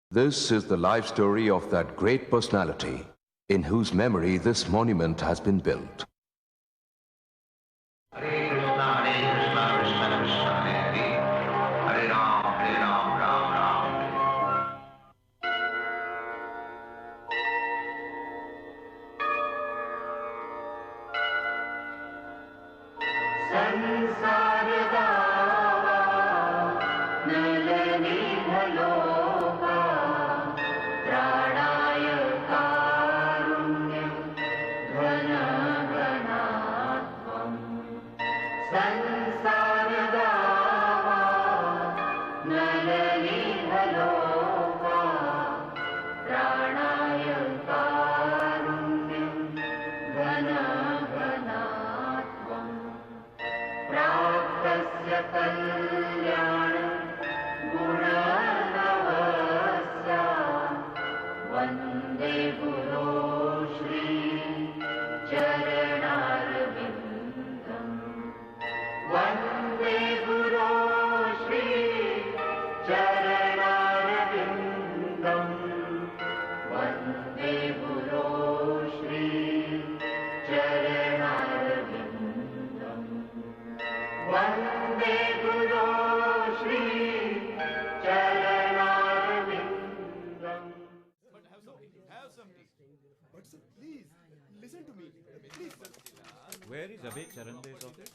This is the life story of that great personality in whose memory this monument has been built. Hare Krishna, Krishna Krishna, Hare Hare, Hare Ram, Ram Ram, Hare. संसार गावा नलनी भलोका प्राणाय कारुण्यं घन घनात्वम् संसार गावा नलनी भलोका प्राणाय कारुण्यं घन घनात्वम् प्राप्तस्य कल्याण गुणनवस्य वन्दे गुरो श्री चरणारविन्दम् वन्दे गुरो श्री चरणारविन्दम् वन्दे गुरो श्री चरणारविन्दम् वन्दे गुरो Shri चरणारविन्दम् Have some tea. But sir, please, listen to me. Please, sir. Where is Abhay Charande's office?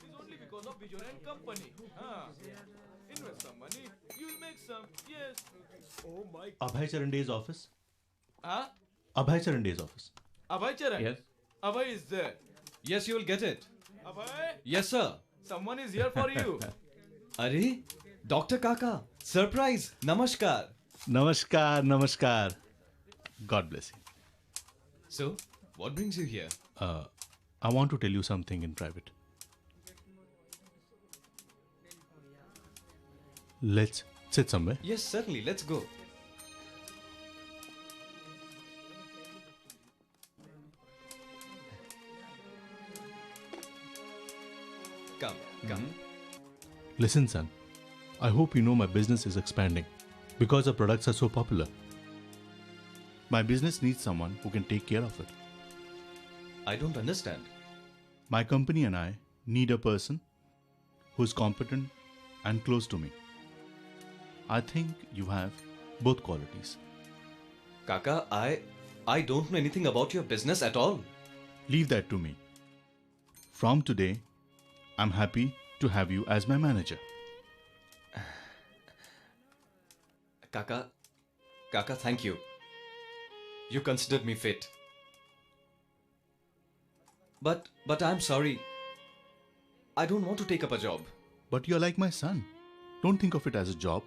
It's only because of Bijoy and Company. Invest some money, you'll make some. Yes. Oh my. Abhay Charande's office? Huh? Abhay Charande's office. Abhay Charan? Yes. Abhay is there. Yes, you will get it. Abhay? Yes, sir. Someone is here for you. Arey, Dr. Kaka, surprise, namaskar. Namaskar, namaskar. God bless you. So, what brings you here? I want to tell you something in private. Let's sit somewhere. Yes, certainly, let's go. Come. Listen, son. I hope you know my business is expanding because the products are so popular. My business needs someone who can take care of it. I don't understand. My company and I need a person who's competent and close to me. I think you have both qualities. Kaka, I don't know anything about your business at all. Leave that to me. From today, I'm happy to have you as my manager. Kaka, thank you. You considered me fit. But I'm sorry. I don't want to take up a job. But you're like my son. Don't think of it as a job.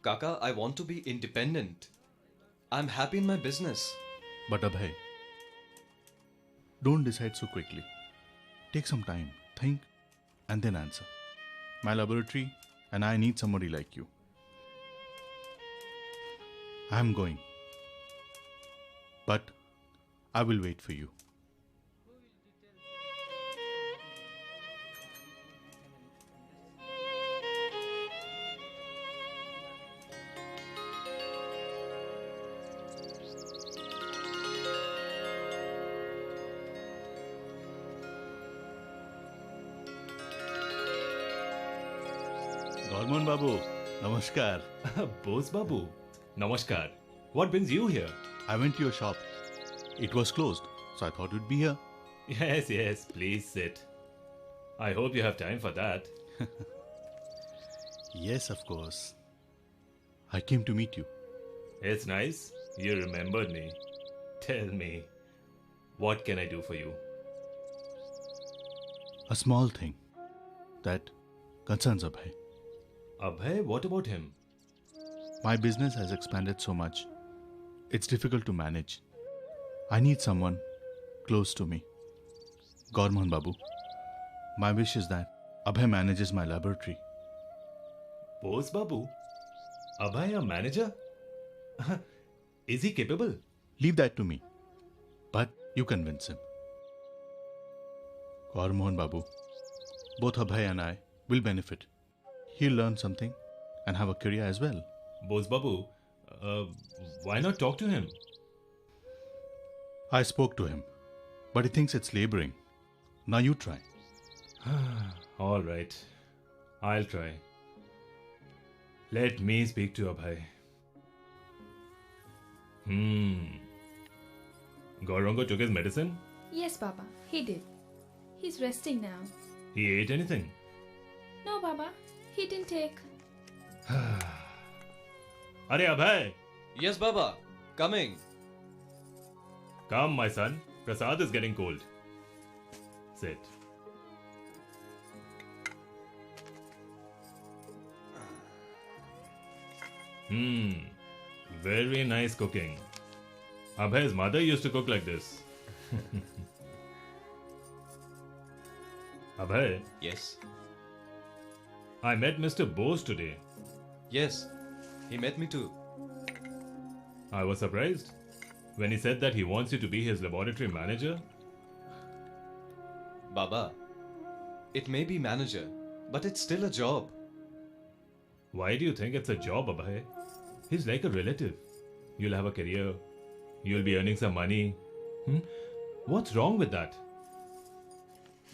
Kaka, I want to be independent. I'm happy in my business. But Abhay, don't decide so quickly. Take some time, think, and then answer. My laboratory and I need somebody like you. I'm going. But I will wait for you. Gorman Babu, namaskar. Bose Babu, namaskar. What brings you here? I went to your shop. It was closed, so I thought you'd be here. Yes, please sit. I hope you have time for that. Yes, of course. I came to meet you. It's nice. You remembered me. Tell me, what can I do for you? A small thing that concerns Abhay. Abhay, what about him? My business has expanded so much. It's difficult to manage. I need someone close to me. Gorman Babu, my wish is that Abhay manages my laboratory. Bose Babu? Abhay, a manager? Is he capable? Leave that to me. But you convince him. Gorman Babu, both Abhay and I will benefit. He'll learn something and have a career as well. Bose Babu, why not talk to him? I spoke to him, but he thinks it's laboring. Now you try. All right, I'll try. Let me speak to Abhay. Gaurango took his medicine? Yes, Baba, he did. He's resting now. He ate anything? No, Baba, he didn't take. Arey Abhay! Yes, Baba. Coming. Come, my son. Prasad is getting cold. Sit. Very nice cooking. Abhay's mother used to cook like this. Abhay, Yes. I met Mr. Bose today. Yes. He met me too. I was surprised when he said that he wants you to be his laboratory manager. Baba, it may be manager, but it's still a job. Why do you think it's a job, Abhay? He's like a relative. You'll have a career. You'll be earning some money. What's wrong with that?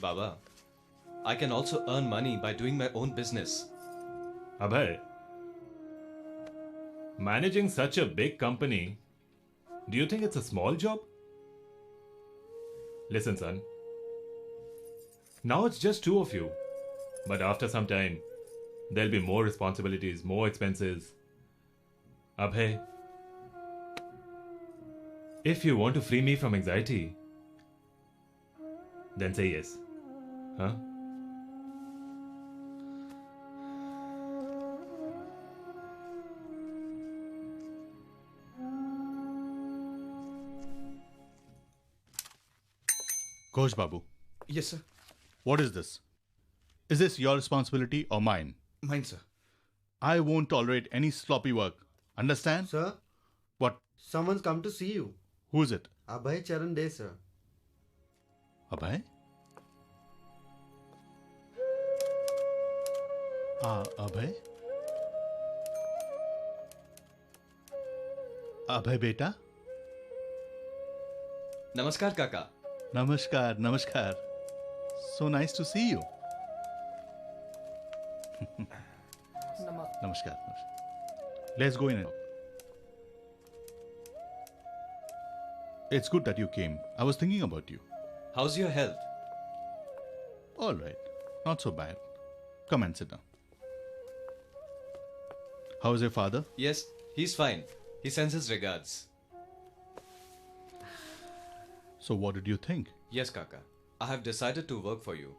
Baba, I can also earn money by doing my own business. Abhay, managing such a big company, do you think it's a small job? Listen, son. Now it's just two of you. But after some time, there'll be more responsibilities, more expenses. Abhay, if you want to free me from anxiety, then say yes. Huh? Ghosh Babu, Yes, sir. what is this? Is this your responsibility or mine? Mine, sir. I won't tolerate any sloppy work. Understand? Sir, What? someone's come to see you. Who is it? Abhay Charan Dey, sir. Abhay? Abhay? Abhay beta? Namaskar, Kaka. Namaskar, namaskar. So nice to see you. Namaskar. Let's go in and talk. It's good that you came. I was thinking about you. How's your health? All right. Not so bad. Come and sit down. How is your father? Yes, he's fine. He sends his regards. So what did you think? Yes, Kaka. I have decided to work for you.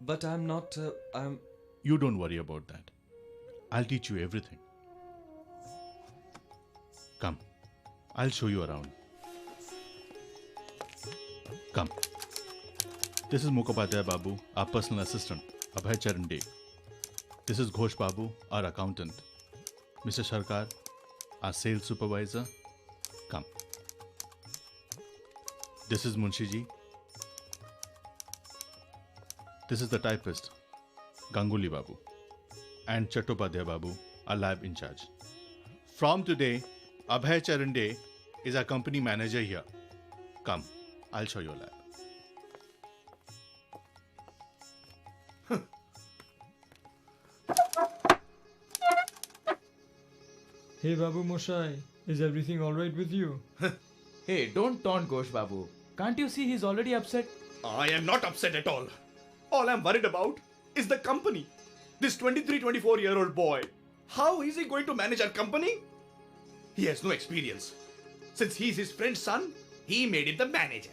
But I'm not. You don't worry about that. I'll teach you everything. Come. I'll show you around. Come. This is Mukhopadhyay Babu, our personal assistant, Abhay Charan Dey. This is Ghosh Babu, our accountant. Mr. Sarkar, our sales supervisor. Come. This is Munshiji. This is the typist, Ganguly Babu. And Chattopadhyay Babu, our lab in charge. From today, Abhay Charan Dey is our company manager here. Come, I'll show you a lab. Hey Babu Moshai, is everything alright with you? Hey, don't taunt Ghosh Babu. Can't you see he's already upset? I am not upset at all. All I'm worried about is the company. This 23-24-year-old boy. How is he going to manage our company? He has no experience. Since he's his friend's son, he made him the manager.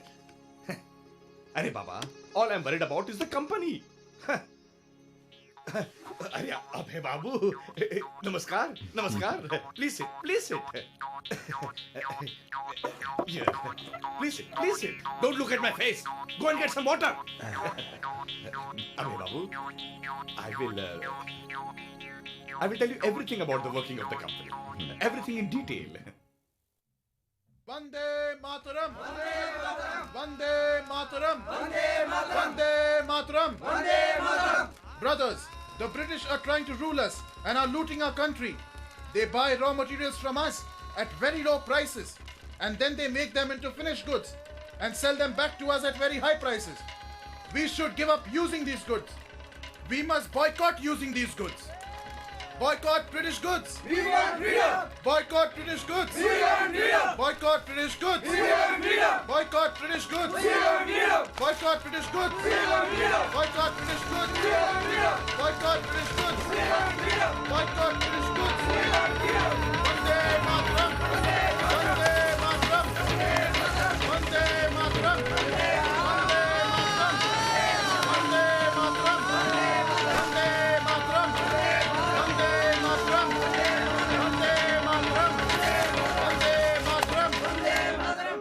Arey Baba, all I'm worried about is the company. Arey Abhay Babu, namaskar, namaskar. Please sit, please sit. Yeah. Please sit. Don't look at my face. Go and get some water. Abhay Babu, I will tell you everything about the working of the company. Everything in detail. Vande Mataram! Vande Mataram! Vande Mataram! Vande Mataram! Vande Mataram! Brothers, The British are trying to rule us and are looting our country. They buy raw materials from us at very low prices and then they make them into finished goods and sell them back to us at very high prices. We should give up using these goods. We must boycott using these goods. Boycott British goods. We want freedom. Boycott British goods. We want freedom. Boycott British goods. We want freedom. Boycott British goods. We want freedom. Boycott British goods. We want freedom. Boycott British goods. We want freedom. Boycott British goods. We want freedom. Boycott British goods. We want freedom. Vande Mataram. Vande Mataram. Vande Mataram. Vande Mataram. Vande Mataram. Vande Mataram. Vande Mataram. Vande Mataram. Vande Mataram.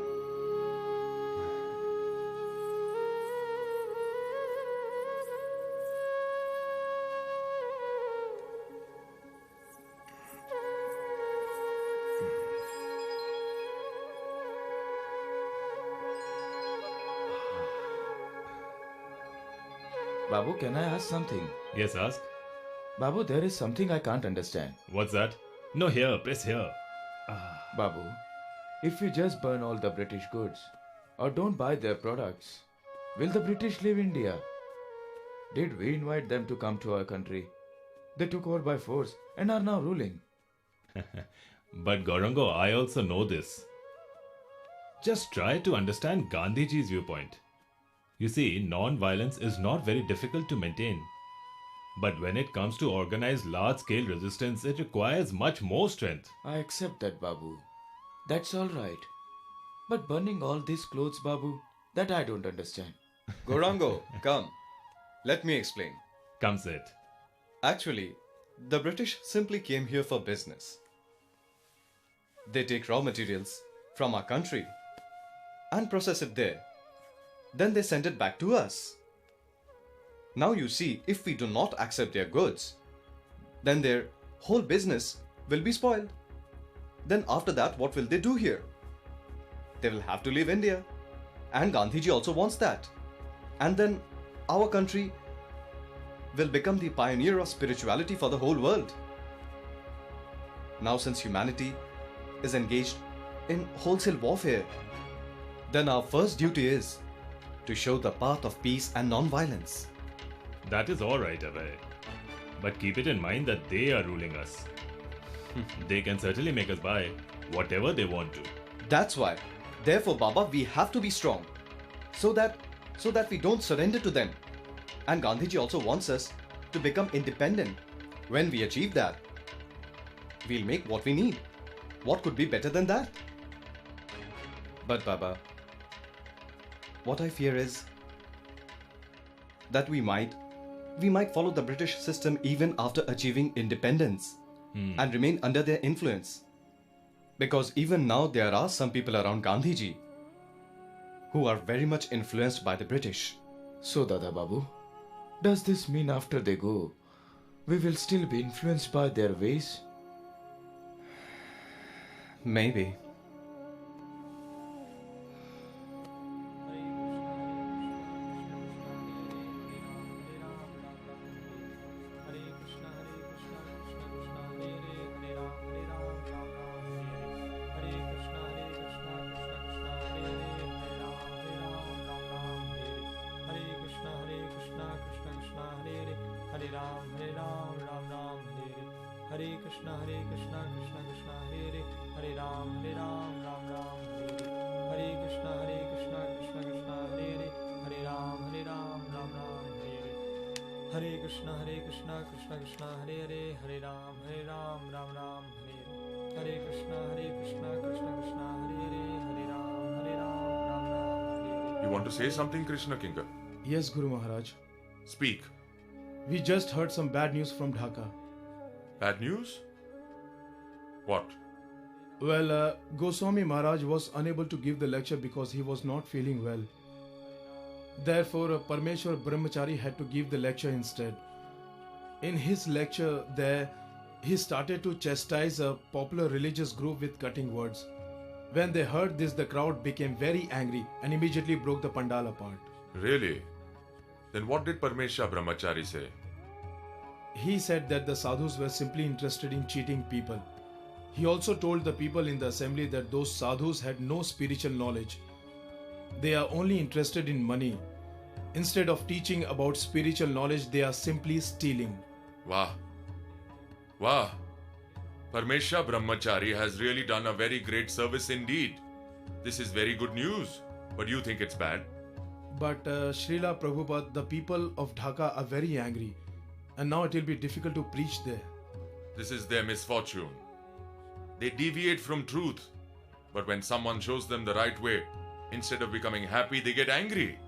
Babu, can I ask something? Yes, ask. Babu, there is something I can't understand. What's that? No, here, press here. Babu, if we just burn all the British goods or don't buy their products, will the British leave India? Did we invite them to come to our country? They took over by force and are now ruling. But Gaurango, I also know this. Just try to understand Gandhiji's viewpoint. You see, non-violence is not very difficult to maintain. But when it comes to organize large-scale resistance, it requires much more strength. I accept that, Babu. That's all right. But burning all these clothes, Babu, that I don't understand. Gaurango, come. Let me explain. Come sit. Actually, the British simply came here for business. They take raw materials from our country and process it there. Then they send it back to us. Now you see, if we do not accept their goods, then their whole business will be spoiled. Then after that, what will they do here? They will have to leave India. And Gandhiji also wants that. And then our country will become the pioneer of spirituality for the whole world. Now since humanity is engaged in wholesale warfare, then our first duty is to show the path of peace and non-violence. That is alright, Abhay. But keep it in mind that they are ruling us. They can certainly make us buy whatever they want to. That's why. Therefore, Baba, we have to be strong. So that we don't surrender to them. And Gandhiji also wants us to become independent. When we achieve that, we'll make what we need. What could be better than that? But Baba, what I fear is that we might follow the British system even after achieving independence and remain under their influence. Because even now there are some people around Gandhiji who are very much influenced by the British. So, Dada Babu, does this mean after they go, we will still be influenced by their ways? Maybe. Hare Krishna Krishna Krishna Hare Hare Hare Ram Ram Ram Hare Hare Hare Krishna Krishna Krishna Hare Hare Hare Ram Ram Ram Hare. You want to say something, Krishna Kinkar? Yes, Guru Maharaj. Speak. We just heard some bad news from Dhaka. Bad news? What? Well, Goswami Maharaj was unable to give the lecture because he was not feeling well. Therefore, Parmeshwar Brahmachari had to give the lecture instead. In his lecture there, he started to chastise a popular religious group with cutting words. When they heard this, the crowd became very angry and immediately broke the pandal apart. Really? Then what did Parmeshwar Brahmachari say? He said that the sadhus were simply interested in cheating people. He also told the people in the assembly that those sadhus had no spiritual knowledge. They are only interested in money. Instead of teaching about spiritual knowledge, they are simply stealing. Wow. Wow. Parmesha Brahmachari has really done a very great service indeed. This is very good news. But you think it's bad? But Srila Prabhupada, the people of Dhaka are very angry. And now it will be difficult to preach there. This is their misfortune. They deviate from truth. But when someone shows them the right way, instead of becoming happy, they get angry.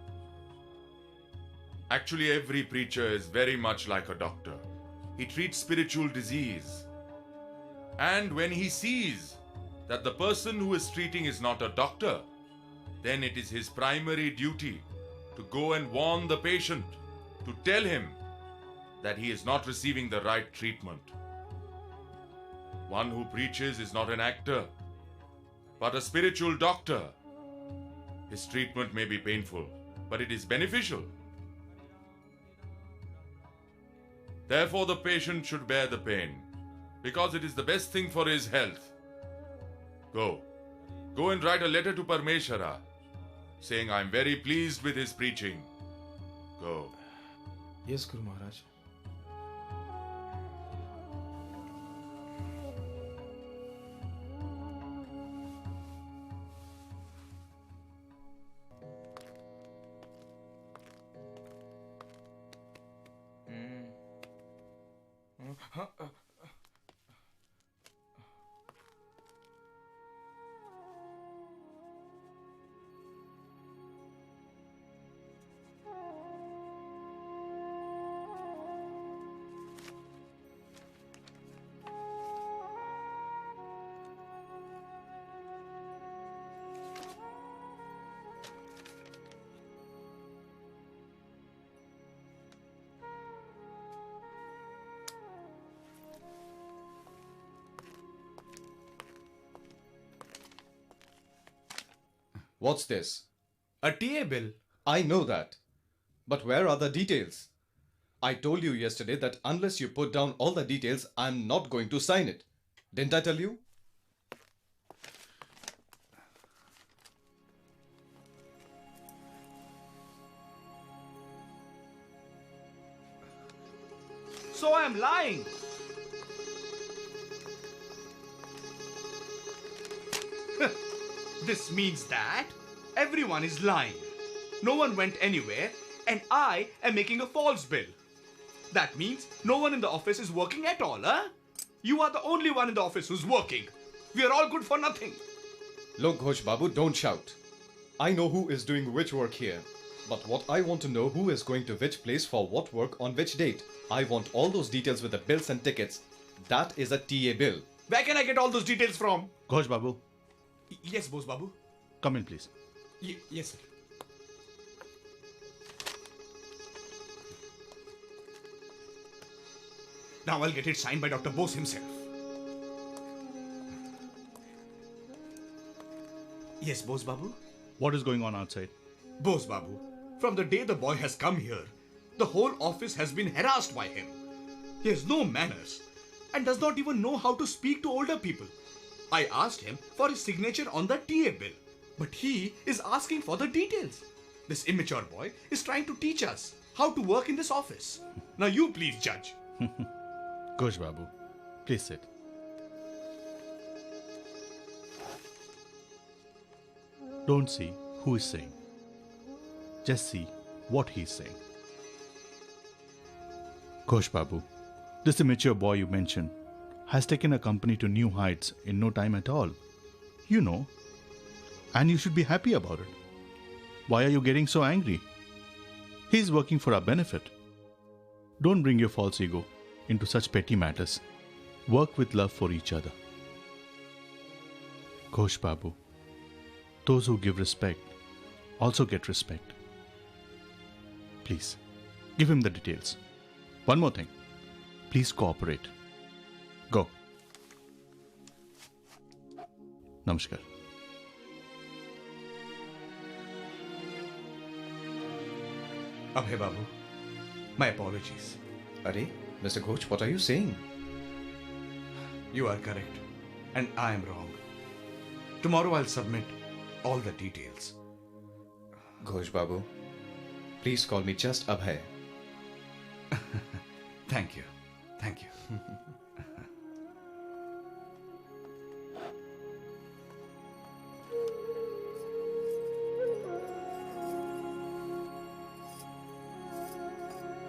Actually, every preacher is very much like a doctor. He treats spiritual disease. And when he sees that the person who is treating is not a doctor, then it is his primary duty to go and warn the patient, to tell him that he is not receiving the right treatment. One who preaches is not an actor, but a spiritual doctor. His treatment may be painful, but it is beneficial. Therefore, the patient should bear the pain, because it is the best thing for his health. Go and write a letter to Parmeshwara, saying, I am very pleased with his preaching. Go. Yes, Guru Maharaj. What's this? A TA bill. I know that. But where are the details? I told you yesterday that unless you put down all the details, I'm not going to sign it. Didn't I tell you? So I am lying. This means that everyone is lying. No one went anywhere and I am making a false bill. That means no one in the office is working at all, huh? You are the only one in the office who's working. We are all good for nothing. Look, Ghosh Babu, don't shout. I know who is doing which work here. But what I want to know, who is going to which place for what work on which date. I want all those details with the bills and tickets. That is a TA bill. Where can I get all those details from? Ghosh Babu, Yes, Bose Babu. come in please. Yes, sir. Now I'll get it signed by Dr. Bose himself. Yes, Bose Babu? What is going on outside? Bose Babu, from the day the boy has come here, the whole office has been harassed by him. He has no manners and does not even know how to speak to older people. I asked him for his signature on the TA bill, but he is asking for the details. This immature boy is trying to teach us how to work in this office. Now you please judge. Ghosh Babu, please sit. Don't see who is saying. Just see what he is saying. Ghosh Babu, this immature boy you mentioned has taken a company to new heights in no time at all. You know, and you should be happy about it. Why are you getting so angry? He is working for our benefit. Don't bring your false ego into such petty matters. Work with love for each other. Ghosh Babu, those who give respect also get respect. Please, give him the details. One more thing. Please cooperate. Go. Namaskar. Abhay Babu, my apologies. अरे Mr. Ghosh, what are you saying? You are correct. And I am wrong. Tomorrow I'll submit all the details. Ghosh Babu, please call me just Abhay. Thank you. Thank you.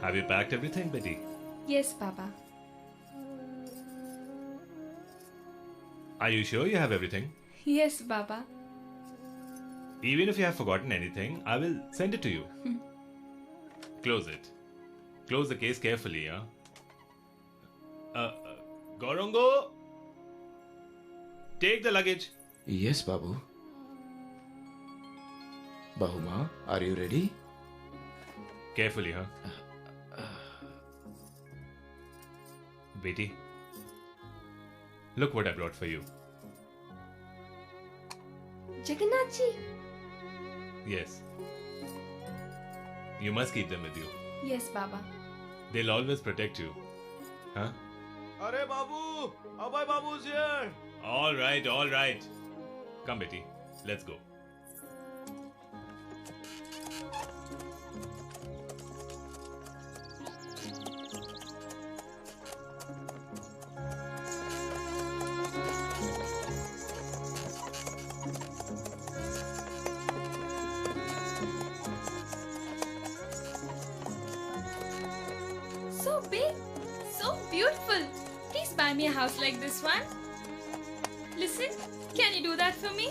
Have you packed everything, Betty? Yes, Baba. Are you sure you have everything? Yes, Baba. Even if you have forgotten anything, I will send it to you. Close it. Close the case carefully, Gorongo! Take the luggage. Yes, Babu. Bahuma, are you ready? Carefully, Betty, look what I brought for you. Jagannath ji. Yes. You must keep them with you. Yes, Baba. They'll always protect you. Huh? Arey Babu! Abhay Babu's here! All right, all right. Come, Betty. Let's go. So big, so beautiful. Please buy me a house like this one. Listen, can you do that for me?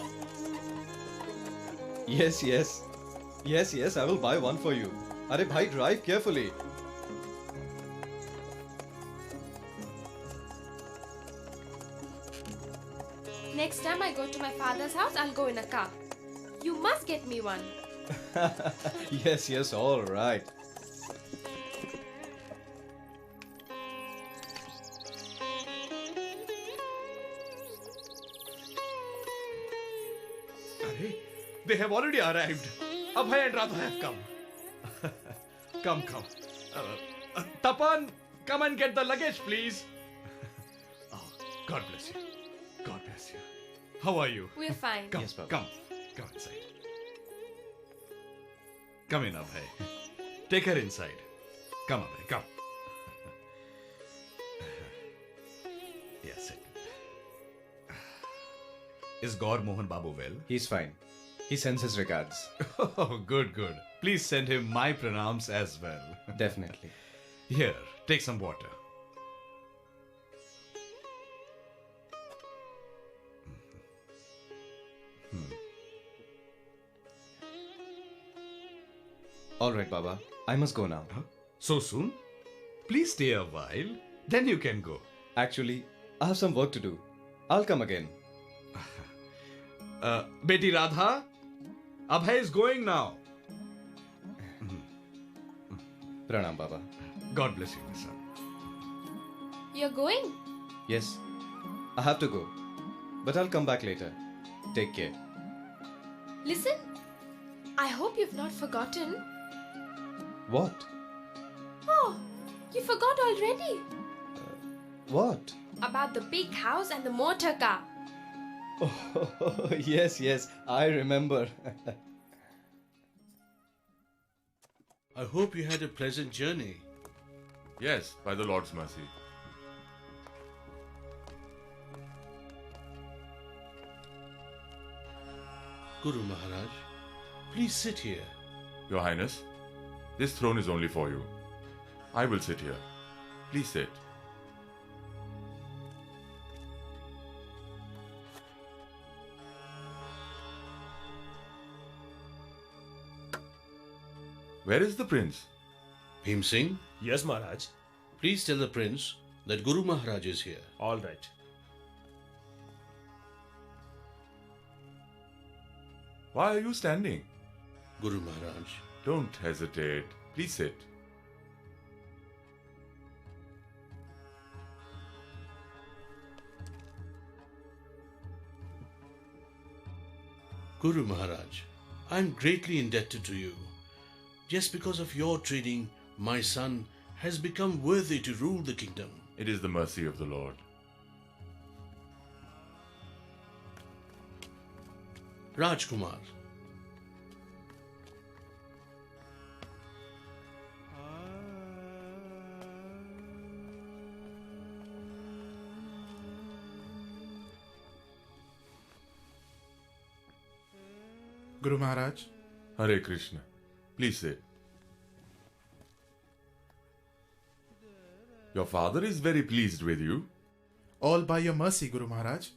Yes, yes. Yes, yes, I will buy one for you. Arey bhai, drive carefully. Next time I go to my father's house, I'll go in a car. You must get me one. Yes, yes, all right. Arey, they have already arrived. Abhay and Radha have come. Come. Tapan, come and get the luggage, please. Oh, God bless you. God bless you. How are you? We're fine. Come, Yes, Baba. come inside. Come in, Abhay. Take her inside. Come, Abhay, come. Yes, sit. Is Gaur Mohan Babu well? He's fine. He sends his regards. Oh, good. Please send him my pranams as well. Definitely. Here, take some water. All right, Baba. I must go now. Huh? So soon? Please stay a while. Then you can go. Actually, I have some work to do. I'll come again. Beti Radha, Abhay is going now. Pranam, Baba. God bless you, my son. You're going? Yes, I have to go. But I'll come back later. Take care. Listen, I hope you've not forgotten. What? Oh, you forgot already. What? About the big house and the motor car. Oh, yes, I remember. I hope you had a pleasant journey. Yes, by the Lord's mercy. Guru Maharaj, please sit here. Your Highness, this throne is only for you. I will sit here. Please sit. Where is the prince? Bhim Singh? Yes, Maharaj. Please tell the prince that Guru Maharaj is here. All right. Why are you standing? Guru Maharaj. Don't hesitate. Please sit. Guru Maharaj, I am greatly indebted to you. Just because of your training, my son has become worthy to rule the kingdom. It is the mercy of the Lord. Rajkumar. Guru Maharaj. Hare Krishna. Please sit. Your father is very pleased with you. All by your mercy, Guru Maharaj.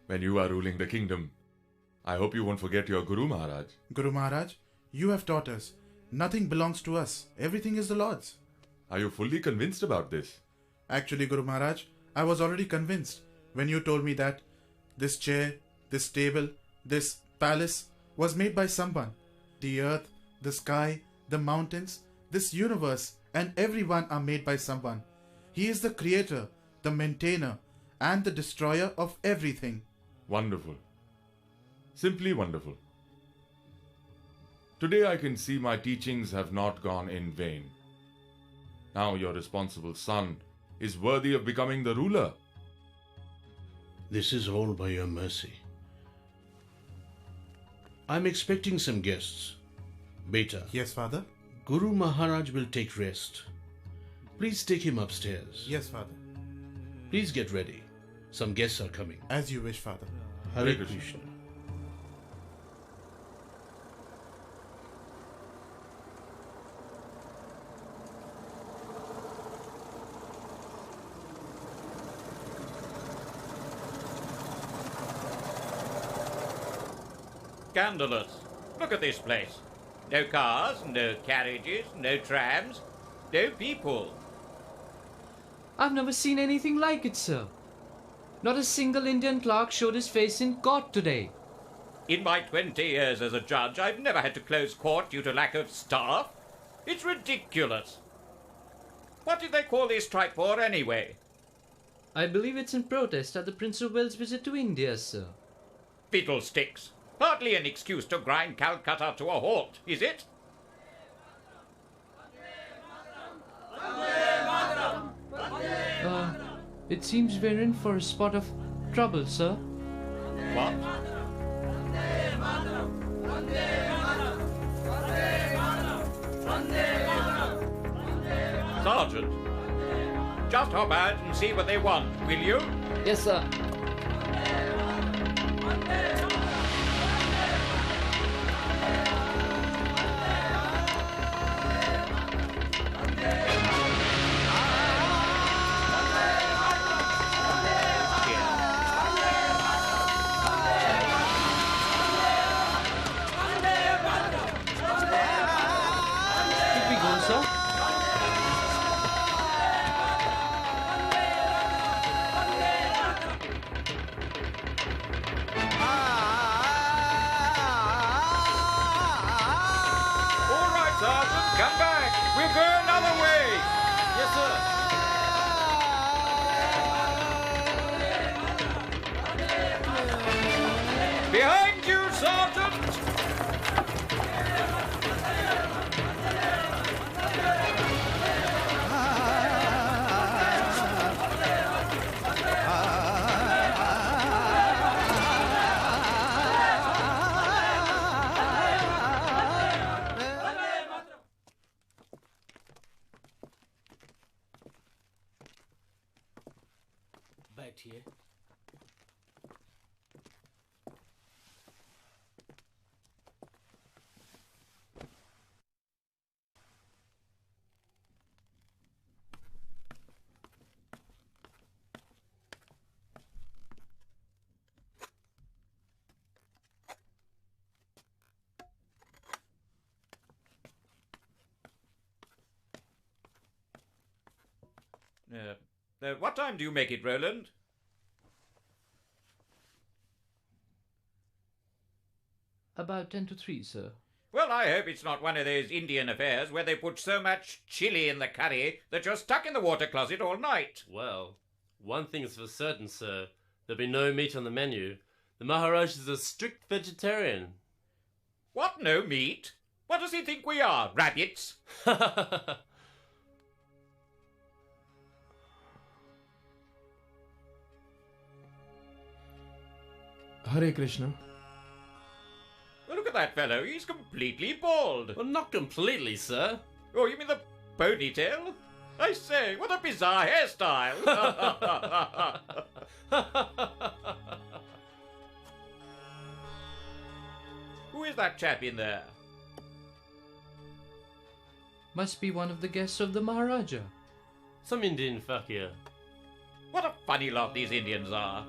When you are ruling the kingdom, I hope you won't forget your Guru Maharaj. Guru Maharaj, you have taught us. Nothing belongs to us. Everything is the Lord's. Are you fully convinced about this? Actually, Guru Maharaj, I was already convinced when you told me that this chair, this table, this palace was made by someone. The earth, the sky, the mountains, this universe and everyone are made by someone. He is the creator, the maintainer and the destroyer of everything. Wonderful. Simply wonderful. Today I can see my teachings have not gone in vain. Now your responsible son is worthy of becoming the ruler. This is all by your mercy. I'm expecting some guests. Beta. Yes, Father. Guru Maharaj will take rest. Please take him upstairs. Yes, Father. Please get ready. Some guests are coming. As you wish, Father. Hare Krishna. Scandalous. Look at this place. No cars, no carriages, no trams, no people. I've never seen anything like it, sir. Not a single Indian clerk showed his face in court today. In my 20 years as a judge, I've never had to close court due to lack of staff. It's ridiculous. What did they call this strike for anyway? I believe it's in protest at the Prince of Wales' visit to India, sir. Fiddlesticks. Hardly an excuse to grind Calcutta to a halt, is it? It seems we're in for a spot of trouble, sir. What? Sergeant, just hop out and see what they want, will you? Yes, sir. Come back! We'll go another way! Yes, sir. Behind you, Sergeant! बैठिए. What time do you make it, Roland? About 10 to 3, sir. Well, I hope it's not one of those Indian affairs where they put so much chili in the curry that you're stuck in the water closet all night. Well, one thing's for certain, sir. There'll be no meat on the menu. The Maharaj is a strict vegetarian. What, no meat? What does he think we are, rabbits? Hare Krishna. Look at that fellow. He's completely bald. Well, not completely, sir. Oh, you mean the ponytail? I say, what a bizarre hairstyle. Who is that chap in there? Must be one of the guests of the Maharaja. Some Indian fakir. What a funny lot these Indians are.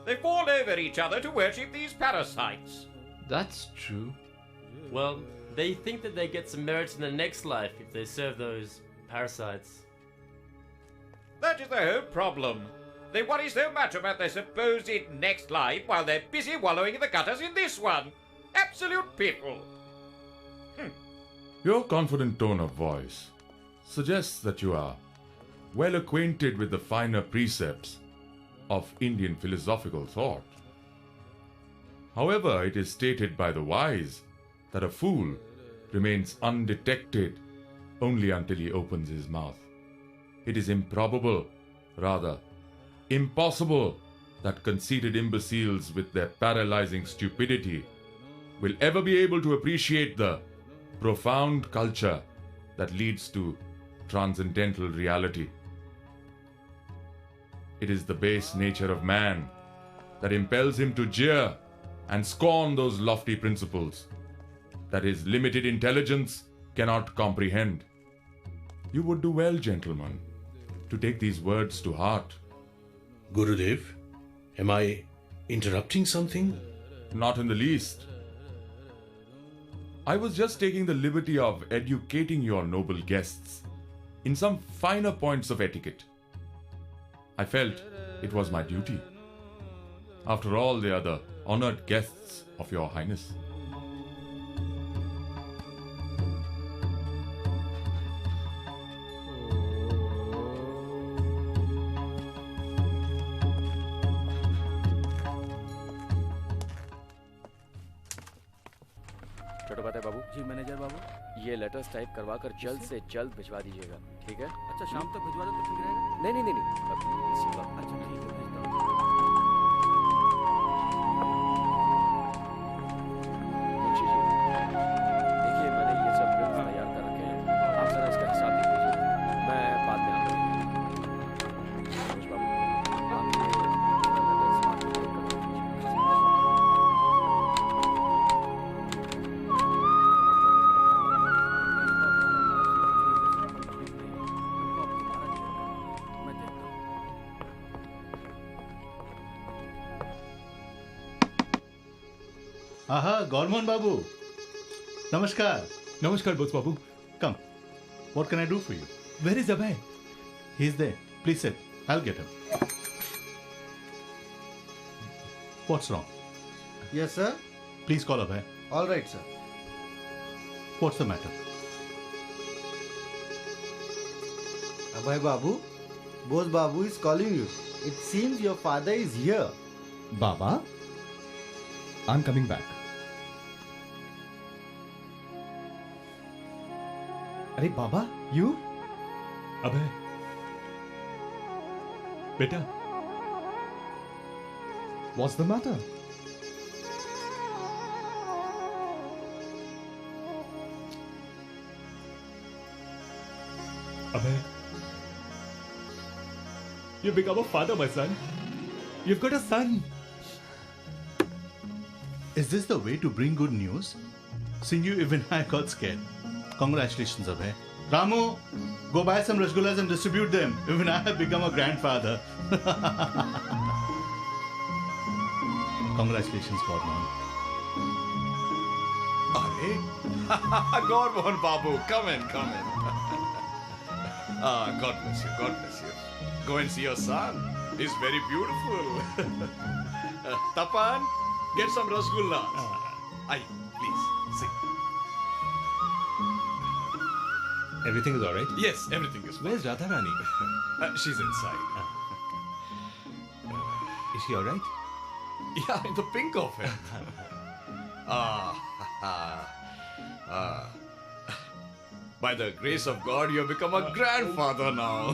They fall over each other to worship these parasites. That's true. Well, they think that they get some merit in the next life if they serve those parasites. That is the whole problem. They worry so much about their supposed next life while they're busy wallowing in the gutters in this one. Absolute piffle. Your confident tone of voice suggests that you are well acquainted with the finer precepts of Indian philosophical thought. However, it is stated by the wise that a fool remains undetected only until he opens his mouth. It is improbable, rather impossible, that conceited imbeciles with their paralyzing stupidity will ever be able to appreciate the profound culture that leads to transcendental reality. It is the base nature of man that impels him to jeer and scorn those lofty principles that his limited intelligence cannot comprehend. You would do well, gentlemen, to take these words to heart. Gurudev, am I interrupting something? Not in the least. I was just taking the liberty of educating your noble guests in some finer points of etiquette. I felt it was my duty. After all, they are the honored guests of your highness. छोटा बात है बाबू जी। Manager बाबू, ये letters type करवा कर जल्द से जल्द भिजवा दीजिएगा, ठीक है? अच्छा, शाम तक भिजवा दो तो ठीक रहेगा। नहीं नहीं नहीं नहीं, अब इसी वक्त। अच्छा ठीक है, भेजता हूँ। मुंशी जी, देखिए मैंने ये सब बिल्स तैयार कर रखे हैं, आप जरा इसका हिसाब लिख लीजिए, मैं बाद में आता हूँ। मनोज बाबू, आप ये लेटर्स बाद में टाइप करवा दीजिए। Aha, Gorman Babu. Namaskar. Namaskar, boss Babu. Come. What can I do for you? Where is Abhay? He's there. Please sit. I'll get him. What's wrong? Yes, sir. Please call Abhay. All right, sir. What's the matter? Abhay Babu, Boss Babu is calling you. It seems your father is here. Baba, I'm coming back. अरे बाबा, you? अबे, बेटा, what's the matter? अबे, you've become a father, my son. You've got a son. Is this the way to bring good news? Seeing you, even I got scared. Congratulations, Abhay. Ramu, go buy some rasgullas and distribute them. Even I have become a grandfather. Congratulations, Gorman. Gorman Babu, come in, come in. God bless you, God bless you. Go and see your son. He's very beautiful. Tapan, get some rasgullas. Aye, please, sit. Everything is alright? Yes, everything is fine. Where's Radharani? She's inside. Is she alright? Yeah, in the pink of it. By the grace of God, you have become a grandfather now.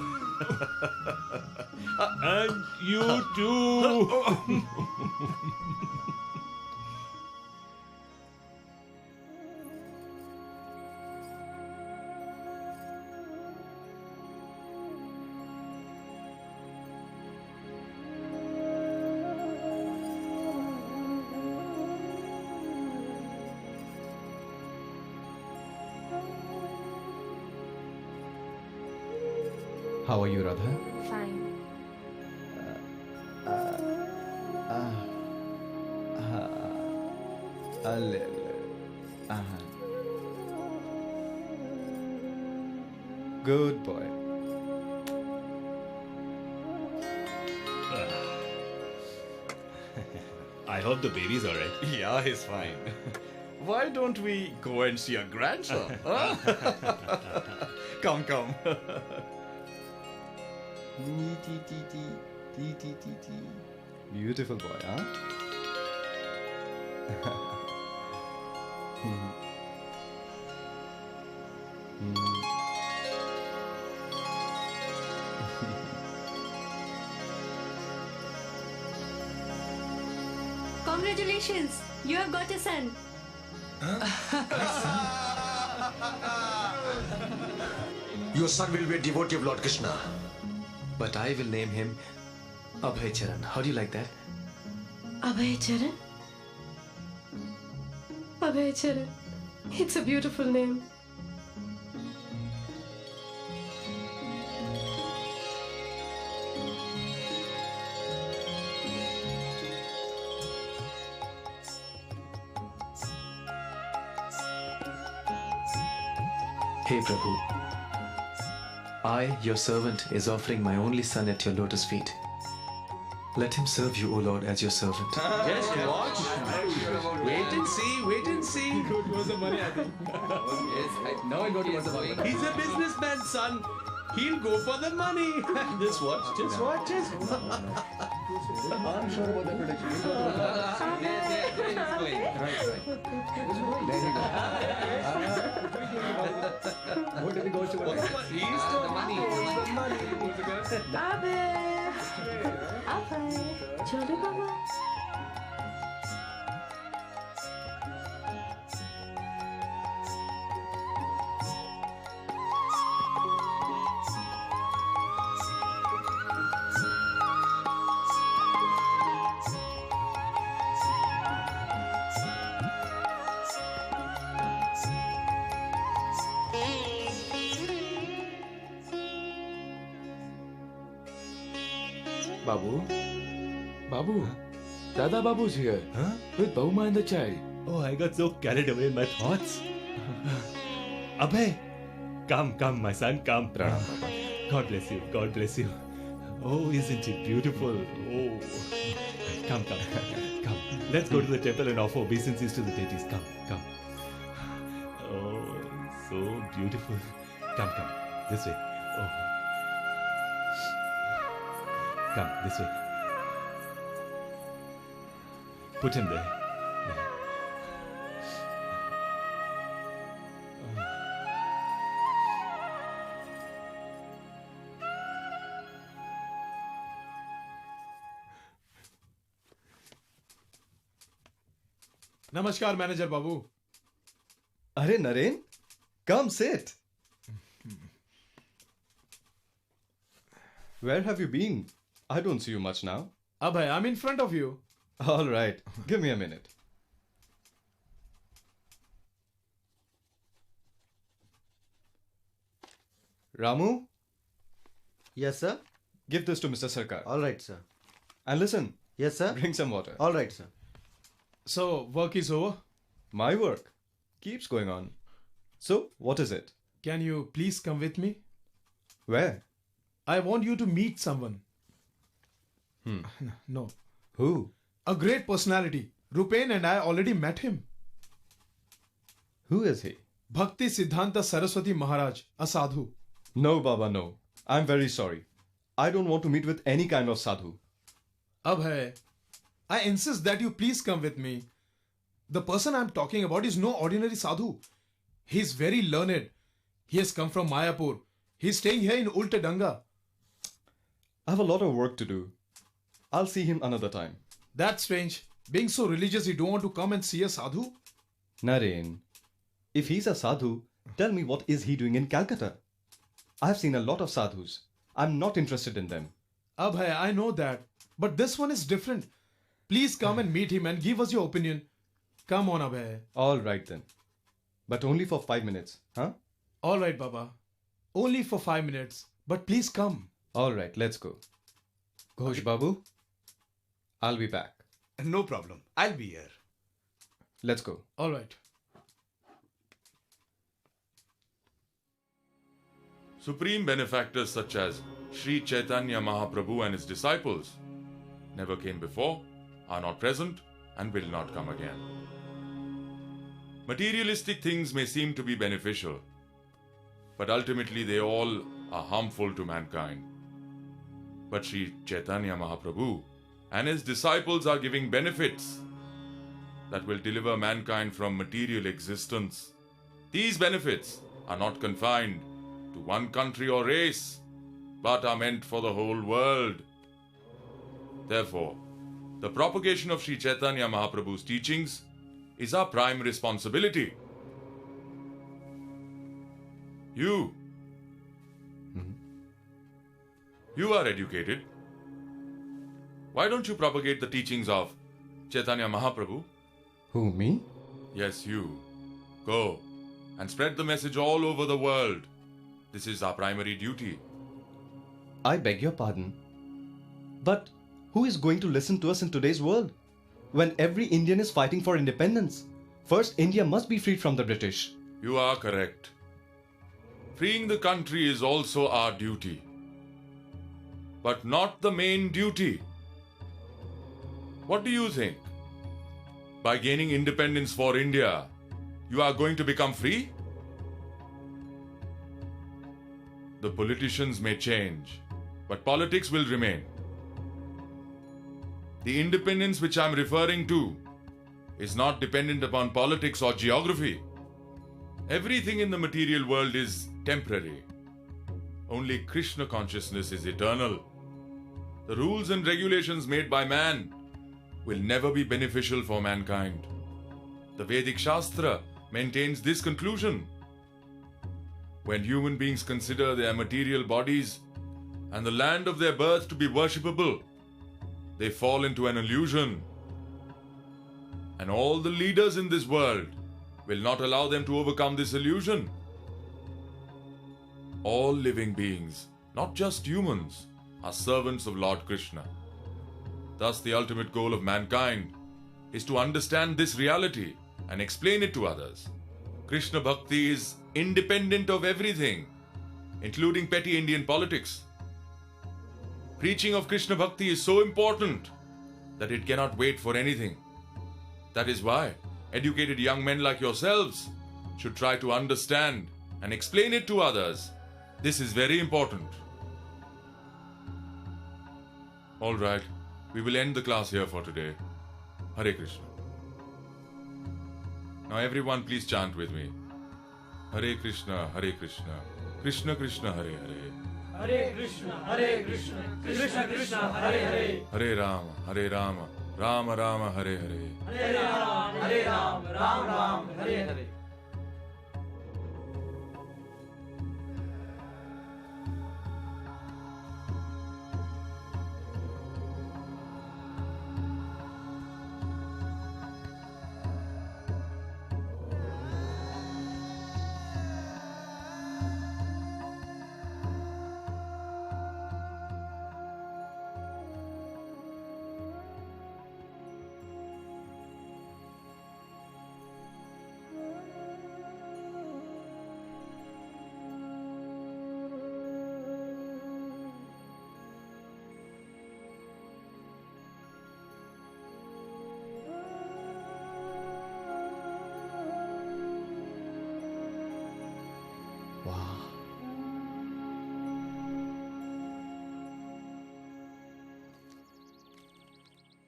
And you too. How are you, Radha? Fine. Good boy. I hope the baby's alright. Yeah, he's fine. Why don't we go and see our grandson? huh? Come, come. Beautiful boy, huh? Congratulations! You have got a son. Your son will be a devotee of Lord Krishna. But I will name him Abhay Charan. How do you like that? Abhay Charan? Abhay Charan. It's a beautiful name. Hey Prabhu, I, your servant, is offering my only son at your lotus feet. Let him serve you, O Lord, as your servant. Just watch. Wait and see, wait and see. Good was the money, I think. Now I got what the money. He's a businessman, son. He'll go for the money. Just watch, just watch it. I'm sure about the prediction. What did he go to? He's the money. Abhay! Abhay! Cholo Baba. Babu? Babu? Dada Babu's here. Huh? With Bahuma and the child. Oh, I got so carried away in my thoughts. Abhay, come, my son, come. Pranam, Baba. God bless you, God bless you. Oh, isn't it beautiful? Oh, come. Let's go to the temple and offer obeisances to the deities. Come. Oh, so beautiful. Come, this way. Oh. Come, this way. Put him there. Namaskar, Manager Babu. Are Naren, come sit. Where have you been? I don't see you much now. Abhay, I'm in front of you. All right, give me a minute. Ramu? Yes, sir? Give this to Mr. Sarkar. All right, sir. And listen. Yes, sir? Bring some water. All right, sir. So, work is over? My work keeps going on. So, what is it? Can you please come with me? Where? I want you to meet someone. No. Who? A great personality. Rupen and I already met him. Who is he? Bhakti Siddhanta Saraswati Maharaj, a sadhu. No, Baba, no. I'm very sorry. I don't want to meet with any kind of sadhu. Abhay, I insist that you please come with me. The person I'm talking about is no ordinary sadhu. He's very learned. He has come from Mayapur. He's staying here in Ulte Danga. I have a lot of work to do. I'll see him another time. That's strange. Being so religious, you don't want to come and see a sadhu? Naren, if he's a sadhu, tell me what is he doing in Calcutta? I've seen a lot of sadhus. I'm not interested in them. Abhay, I know that. But this one is different. Please come and meet him and give us your opinion. Come on, Abhay. All right then. But only for 5 minutes, huh? All right, Baba. Only for 5 minutes. But please come. All right, let's go. Ghosh Babu, I'll be back. No problem. I'll be here. Let's go. All right. Supreme benefactors such as Sri Chaitanya Mahaprabhu and his disciples never came before, are not present, and will not come again. Materialistic things may seem to be beneficial, but ultimately they all are harmful to mankind. But Sri Chaitanya Mahaprabhu and his disciples are giving benefits that will deliver mankind from material existence. These benefits are not confined to one country or race, but are meant for the whole world. Therefore, the propagation of Sri Chaitanya Mahaprabhu's teachings is our prime responsibility. You are educated. Why don't you propagate the teachings of Chaitanya Mahaprabhu? Who, me? Yes, you. Go and spread the message all over the world. This is our primary duty. I beg your pardon. But who is going to listen to us in today's world? When every Indian is fighting for independence, first India must be freed from the British. You are correct. Freeing the country is also our duty. But not the main duty. What do you think? By gaining independence for India, you are going to become free? The politicians may change, but politics will remain. The independence which I am referring to is not dependent upon politics or geography. Everything in the material world is temporary. Only Krishna consciousness is eternal. The rules and regulations made by man will never be beneficial for mankind. The Vedic Shastra maintains this conclusion. When human beings consider their material bodies and the land of their birth to be worshipable, they fall into an illusion. And all the leaders in this world will not allow them to overcome this illusion. All living beings, not just humans, are servants of Lord Krishna. Thus, the ultimate goal of mankind is to understand this reality and explain it to others. Krishna Bhakti is independent of everything, including petty Indian politics. Preaching of Krishna Bhakti is so important that it cannot wait for anything. That is why educated young men like yourselves should try to understand and explain it to others. This is very important. All right, we will end the class here for today. Hare Krishna. Now everyone please chant with me. Hare Krishna, Hare Krishna, Krishna Krishna, Hare Hare. Hare Krishna, Hare Krishna, Krishna Krishna, Hare Hare. Hare Rama, Hare Rama, Rama Rama, Hare Hare. Hare Rama, Hare Rama, Ram Ram, Hare Hare.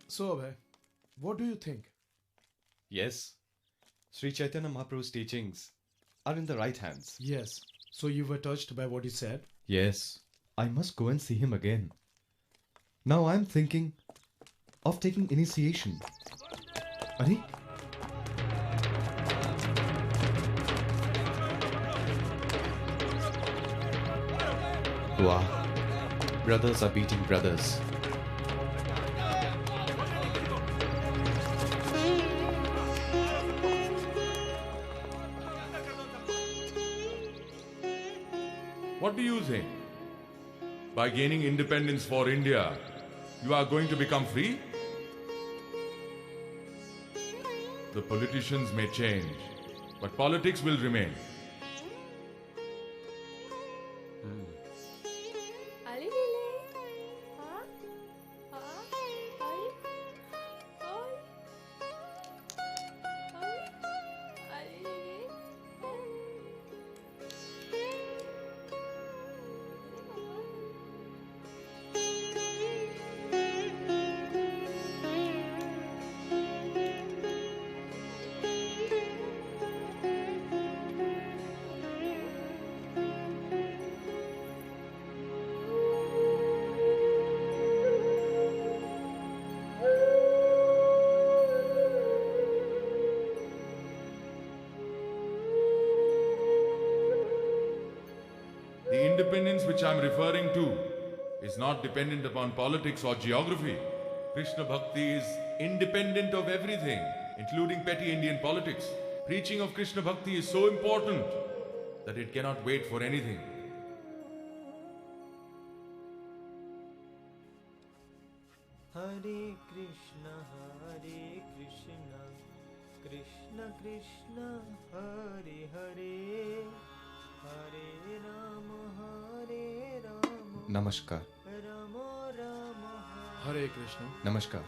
So, Abhay, what do you think? Yes, Sri Chaitanya Mahaprabhu's teachings are in the right hands. Yes. So you were touched by what he said? Yes, I must go and see him again. Now I'm thinking of taking initiation. Are? Wow, brothers are beating brothers. What do you think? by gaining independence for India, you are going to become free? The politicians may change, but politics will remain. The independence which I am referring to is not dependent upon politics or geography. Krishna Bhakti is independent of everything, including petty Indian politics. Preaching of Krishna Bhakti is so important that it cannot wait for anything. Hare Krishna, Krishna Krishna, Hare Hare, Hare Rama, Hare Rama, Namaskar. Rama Rama. Hare Krishna. Namaskar.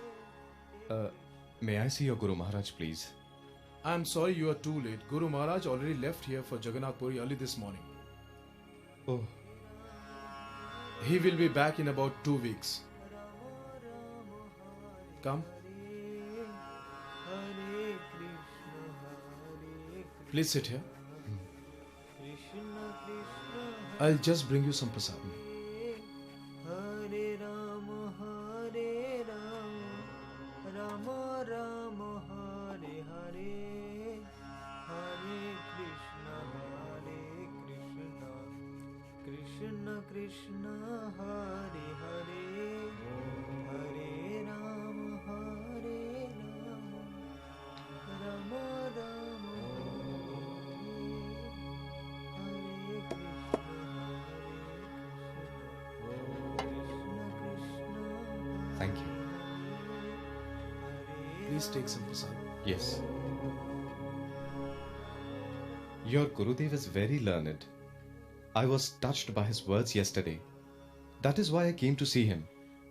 May I see your Guru Maharaj, please? I am sorry you are too late. Guru Maharaj already left here for Jagannath Puri early this morning. Oh. He will be back in about 2 weeks. Come. Please sit here. I'll just bring you some prasad. Hare Rama, Hare Rama, Rama Rama, Hare Hare, Hare Krishna, Krishna Krishna, Hare Hare, Hare Rama, Hare Rama, Rama Rama, Hare Krishna. Thank you. Please take some prasad. Yes. Your Gurudev is very learned. I was touched by his words yesterday. That is why I came to see him.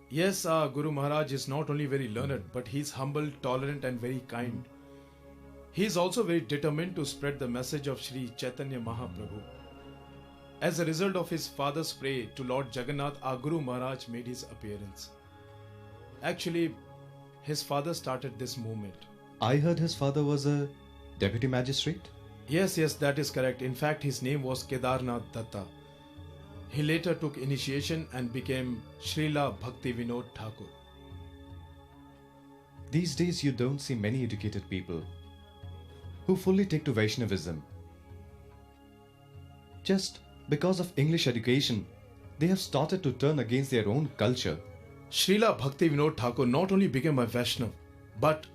Yes, our Guru Maharaj is not only very learned, but he is humble, tolerant and very kind. He is also very determined to spread the message of Sri Chaitanya Mahaprabhu. As a result of his father's prayer to Lord Jagannath, our Guru Maharaj made his appearance. Actually, his father started this movement. I heard his father was a deputy magistrate? Yes, that is correct. In fact, his name was Kedarnath Datta. He later took initiation and became Srila Bhakti Vinod Thakur. These days you don't see many educated people who fully take to Vaishnavism. Just because of English education, they have started to turn against their own culture. Srila Bhakti Vinod Thakur not only became a Vaishnav, but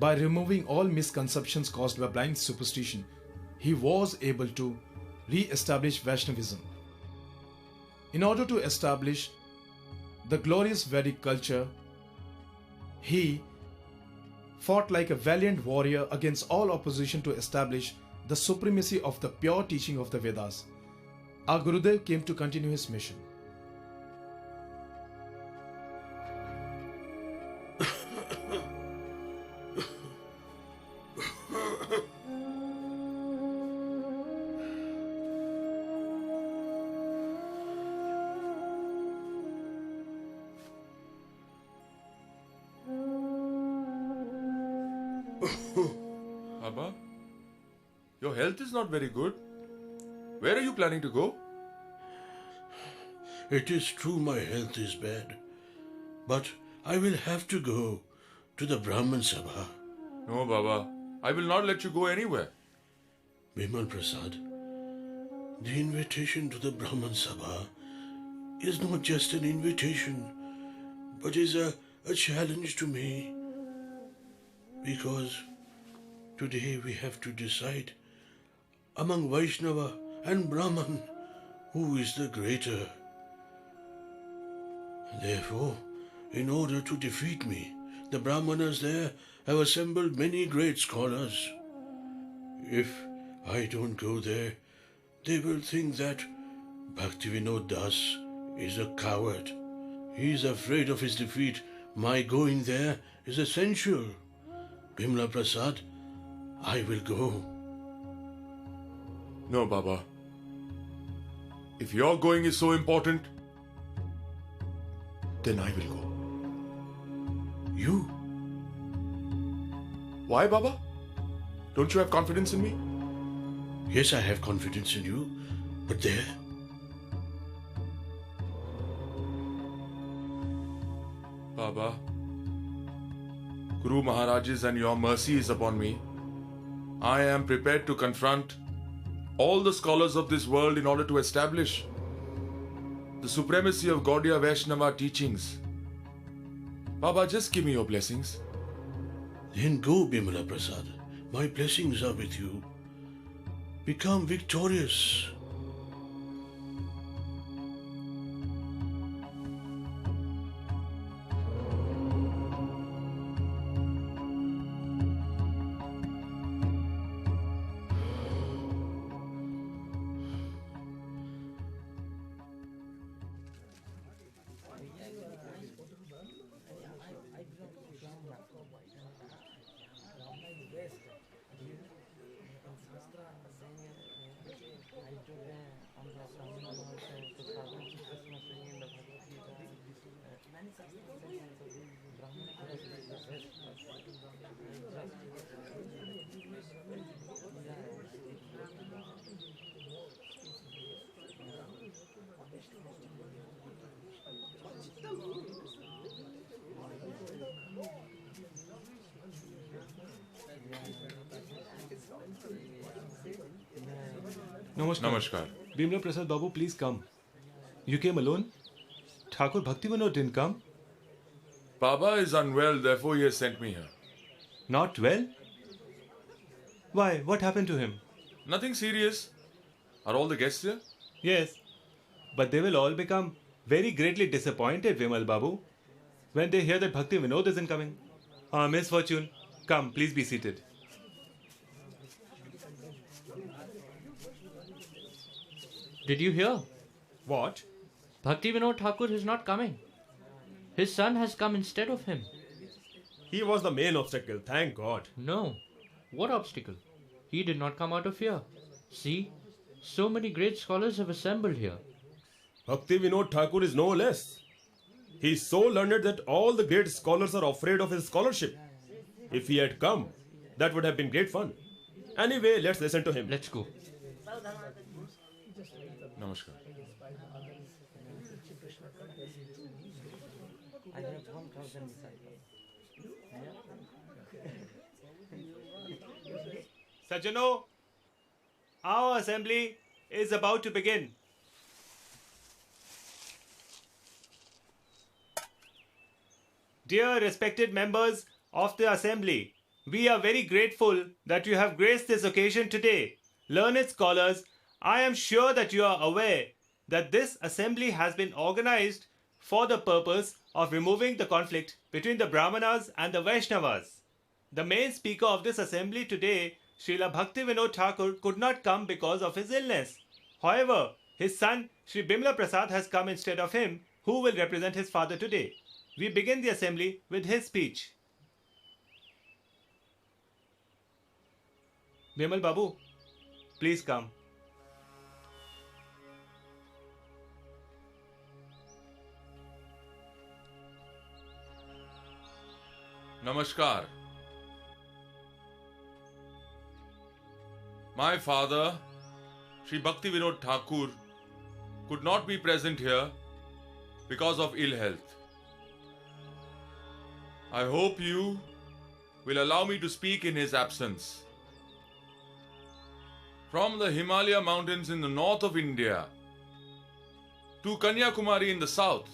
by removing all misconceptions caused by blind superstition, he was able to re-establish Vaishnavism. In order to establish the glorious Vedic culture, he fought like a valiant warrior against all opposition to establish the supremacy of the pure teaching of the Vedas. Our Gurudev came to continue his mission. Abba, your health is not very good. Where are you planning to go? It is true my health is bad, but I will have to go to the Brahman Sabha. No, Baba. I will not let you go anywhere. Bimal Prasad, the invitation to the Brahman Sabha is not just an invitation, but is a challenge to me. Because today we have to decide among Vaishnava and Brahman who is the greater. Therefore, in order to defeat me, the Brahmanas there have assembled many great scholars. If I don't go there, they will think that Bhaktivinoda Das is a coward. He is afraid of his defeat. My going there is essential. Bimla Prasad, I will go. No, Baba. If your going is so important, then I will go. You? Why, Baba? Don't you have confidence in me? Yes, I have confidence in you, but there? Baba, Guru Maharaj's and your mercy is upon me. I am prepared to confront all the scholars of this world in order to establish the supremacy of Gaudiya Vaishnava teachings. Baba, just give me your blessings. Then go, Bimala Prasad. My blessings are with you. Become victorious. Namaskar. Namaskar. Bimla Prasad Babu, please come. You came alone? Thakur Bhaktivinoda didn't come? Baba is unwell, therefore he has sent me here. Not well? Why? What happened to him? Nothing serious. Are all the guests here? Yes. But they will all become very greatly disappointed, Vimal Babu, when they hear that Bhaktivinoda isn't coming. Misfortune. Come, please be seated. Did you hear? What? Bhaktivinoda Thakur is not coming. His son has come instead of him. He was the main obstacle, thank God. No. What obstacle? He did not come out of fear. See, so many great scholars have assembled here. Bhaktivinoda Thakur is no less. He is so learned that all the great scholars are afraid of his scholarship. If he had come, that would have been great fun. Anyway, let's listen to him. Let's go. Namaskar. I have 1,000 disciples. Sajjano, our assembly is about to begin. Dear respected members of the assembly, we are very grateful that you have graced this occasion today. Learned scholars, I am sure that you are aware that this assembly has been organized for the purpose of removing the conflict between the Brahmanas and the Vaishnavas. The main speaker of this assembly today, Srila Bhaktivinoda Thakur, could not come because of his illness. However, his son Sri Bimla Prasad has come instead of him, who will represent his father today. We begin the assembly with his speech. Bimal Babu, please come. Namaskar. My father, Sri Bhaktivinoda Thakur, could not be present here because of ill health. I hope you will allow me to speak in his absence. From the Himalaya mountains in the north of India to Kanyakumari in the south,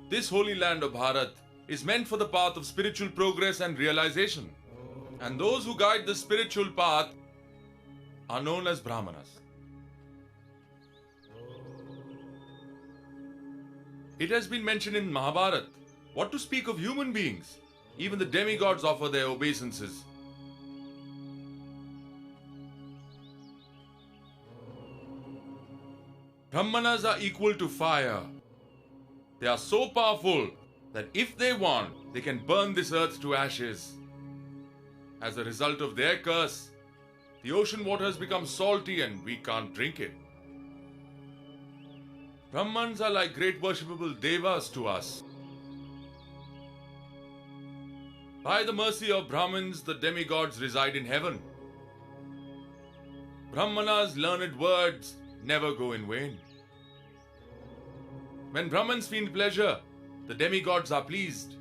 this holy land of Bharat is meant for the path of spiritual progress and realization. And those who guide the spiritual path are known as Brahmanas. It has been mentioned in Mahabharata. What to speak of human beings? Even the demigods offer their obeisances. Brahmanas are equal to fire. They are so powerful that if they want, they can burn this earth to ashes. As a result of their curse, the ocean waters become salty and we can't drink it. Brahmans are like great worshipable devas to us. By the mercy of Brahmins, the demigods reside in heaven. Brahmanas' learned words never go in vain. When Brahmins feel pleasure, the demigods are pleased.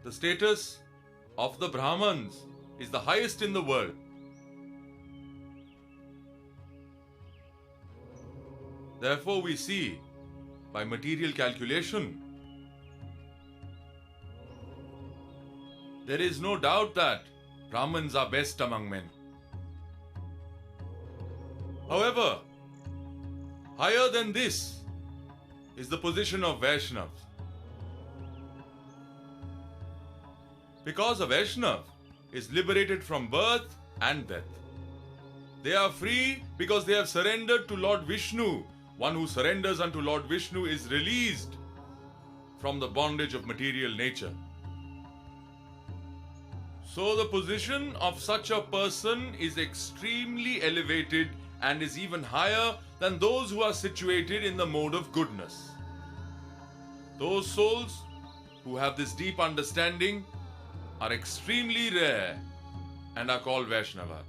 The status of the Brahmins is the highest in the world. Therefore, we see, by material calculation, there is no doubt that Brahmins are best among men. However, higher than this is the position of Vaishnavas. Because a Vaishnav is liberated from birth and death. They are free because they have surrendered to Lord Vishnu. One who surrenders unto Lord Vishnu is released from the bondage of material nature. So the position of such a person is extremely elevated and is even higher than those who are situated in the mode of goodness. Those souls who have this deep understanding are extremely rare and are called Vaishnava.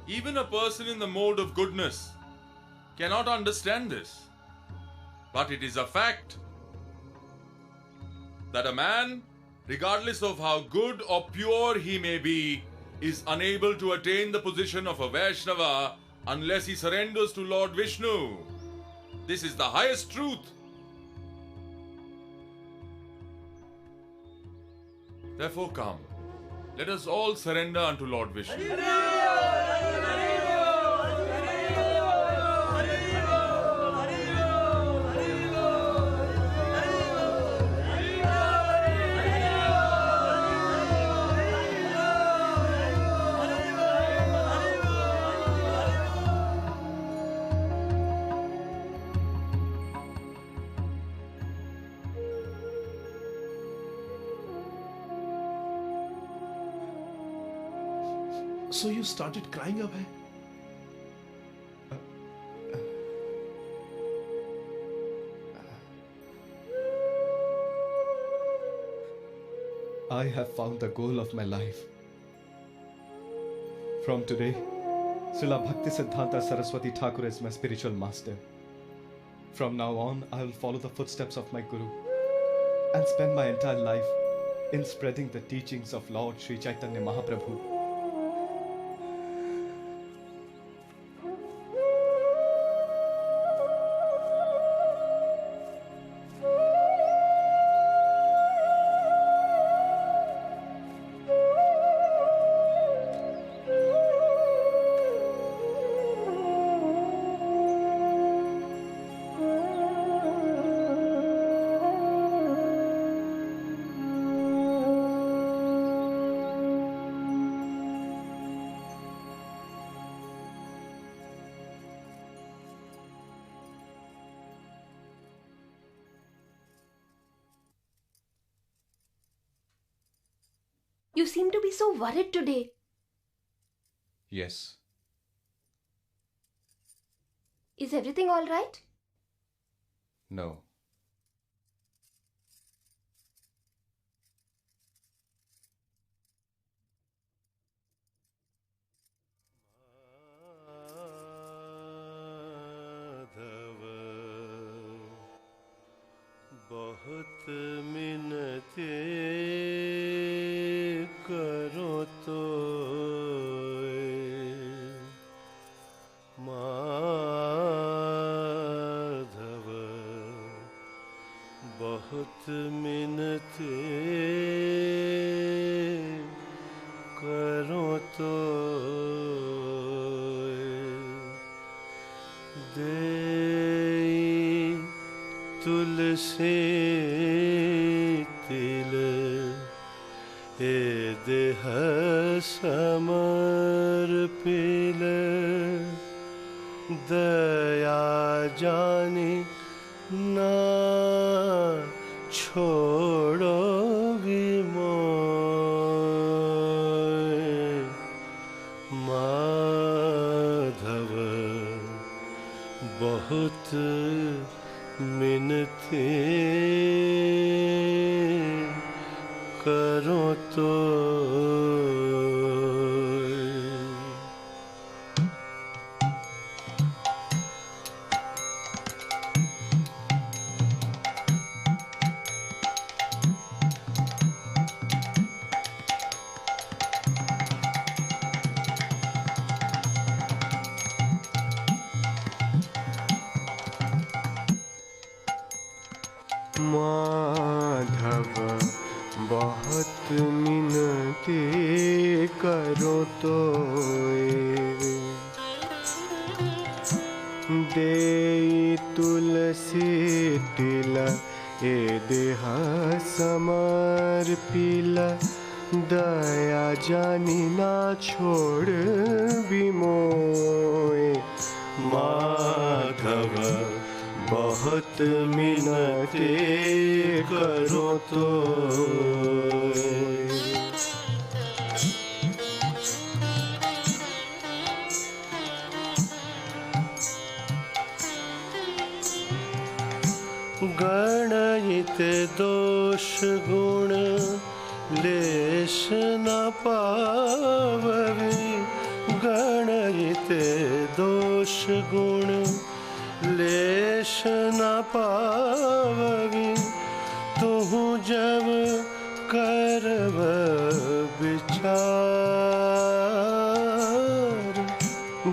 Even a person in the mode of goodness cannot understand this. But it is a fact that a man, regardless of how good or pure he may be, is unable to attain the position of a Vaishnava unless he surrenders to Lord Vishnu. This is the highest truth. Therefore come, let us all surrender unto Lord Vishnu. So you started crying, Abhay? I have found the goal of my life. From today, Srila Bhakti Siddhanta Saraswati Thakur is my spiritual master. From now on, I will follow the footsteps of my Guru and spend my entire life in spreading the teachings of Lord Sri Chaitanya Mahaprabhu. You seem to be so worried today. Yes. Is everything all right? No. बहुत मिन्नते करो तो माधव बहुत मिन्नते करो तो दे तुलसी तिल ए देह समर्पिल दया जानी ना छोड़ो विमोय माधव बहुत मिनती करो तो माधव बहुत मिनती करो तो दे तुलसी तिला ए देह समर्पिला दया जानी ना छोड़ बिमोय माधव बहुत मिनती करो तो गणित दोष गुण लेश न पाववी गणित दोष गुण लेश न पावगी तुहु जब करव विचार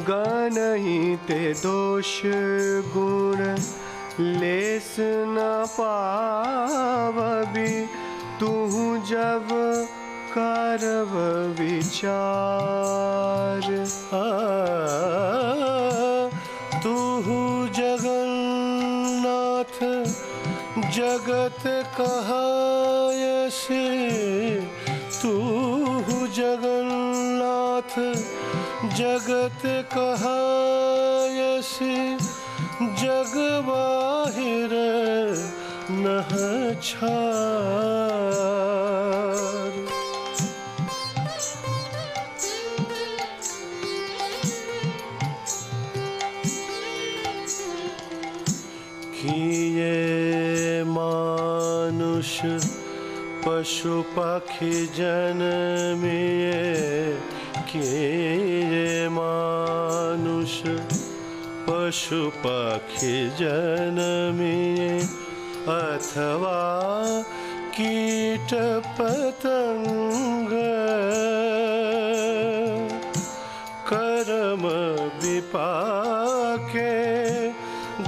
गणहिते दोष गुण लेस न पावबी तुहु जब करव विचार तुहु जगन्नाथ जगत कहायसे तुहु जगन्नाथ जगत कहायसे जग बाहिर नह छार किए मानुष पशु पक्षी जन्मिए किए मानुष पशु पक्षी जन्मिए अथवा कीट पतंग कर्म विपाके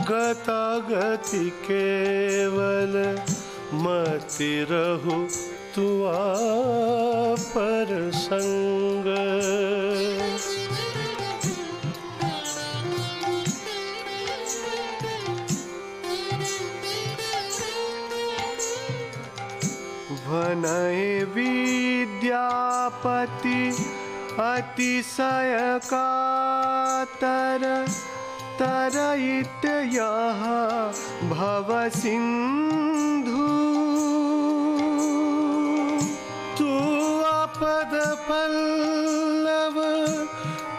गतागति केवल मति रहु तुआ पर संग वनय विद्यापति अतिशय कातर तरयित यहाँ भव सिंधु तू आपद पल्लव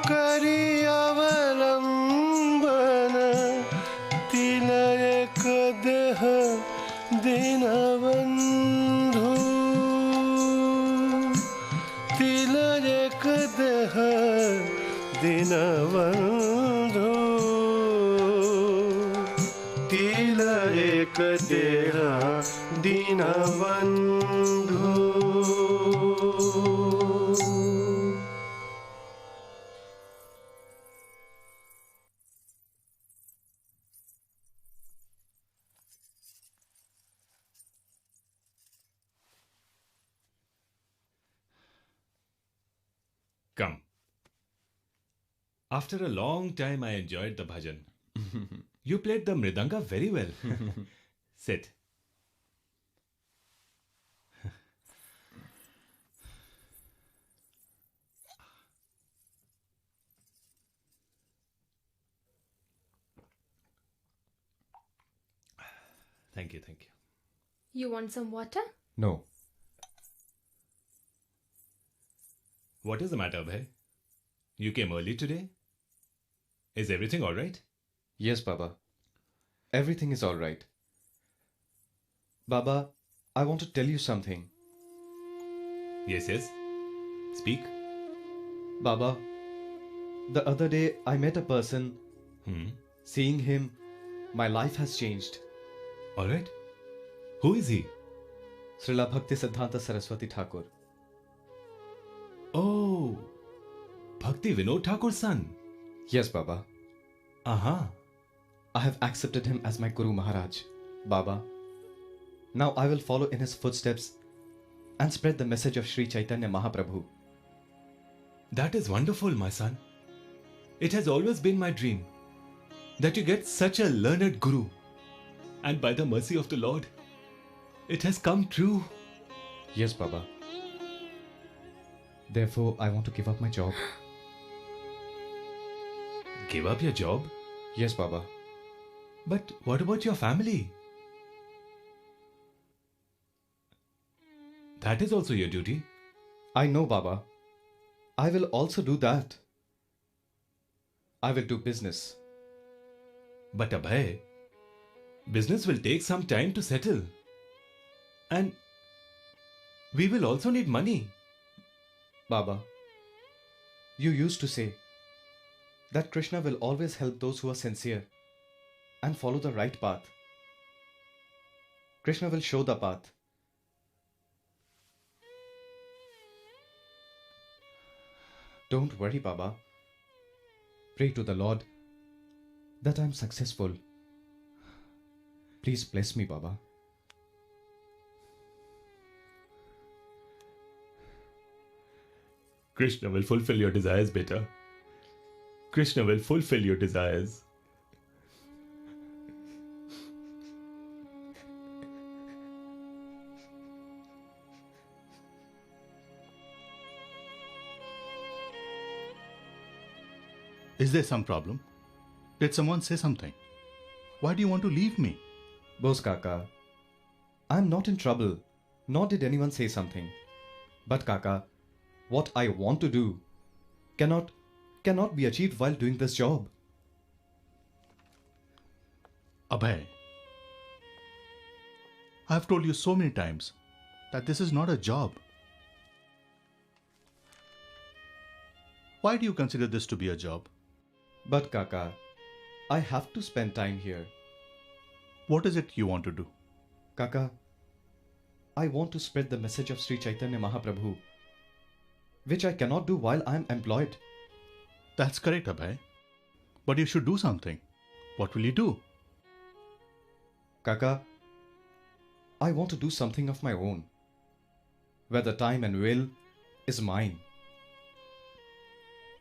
करि अवलंबन तिलक देह दीनबंधु तिलक देह दीनबंधु तिलक देह Deenbandhu Come. After a long time, I enjoyed the bhajan. You played the mridanga very well. Sit. Thank you, thank you. You want some water? No. What is the matter, Abhay? You came early today? Is everything alright? Yes, Baba. Everything is all right. Baba, I want to tell you something. Yes, yes. Speak. Baba, the other day I met a person. Seeing him, my life has changed. Alright. Who is he? Srila Bhakti Siddhanta Saraswati Thakur. Oh, Bhakti Vinod Thakur's son. Yes, Baba. Aha. I have accepted him as my Guru Maharaj. Baba, now I will follow in his footsteps and spread the message of Sri Chaitanya Mahaprabhu. That is wonderful, my son. It has always been my dream that you get such a learned guru. And by the mercy of the Lord, it has come true. Yes, Baba. Therefore, I want to give up my job. Give up your job? Yes, Baba. But what about your family? That is also your duty. I know, Baba. I will also do that. I will do business. But Abhay, business will take some time to settle. And we will also need money. Baba, you used to say that Krishna will always help those who are sincere and follow the right path. Krishna will show the path. Don't worry, Baba. Pray to the Lord that I am successful. Please bless me, Baba. Krishna will fulfill your desires, beta. Krishna will fulfill your desires. Is there some problem? Did someone say something? Why do you want to leave me? Bose Kaka, I am not in trouble, nor did anyone say something. But Kaka, what I want to do cannot be achieved while doing this job. Abhay, I have told you so many times that this is not a job. Why do you consider this to be a job? But Kaka, I have to spend time here. What is it you want to do? Kaka, I want to spread the message of Sri Chaitanya Mahaprabhu, which I cannot do while I am employed. That's correct, Abhay. But you should do something. What will you do? Kaka, I want to do something of my own, where the time and will is mine.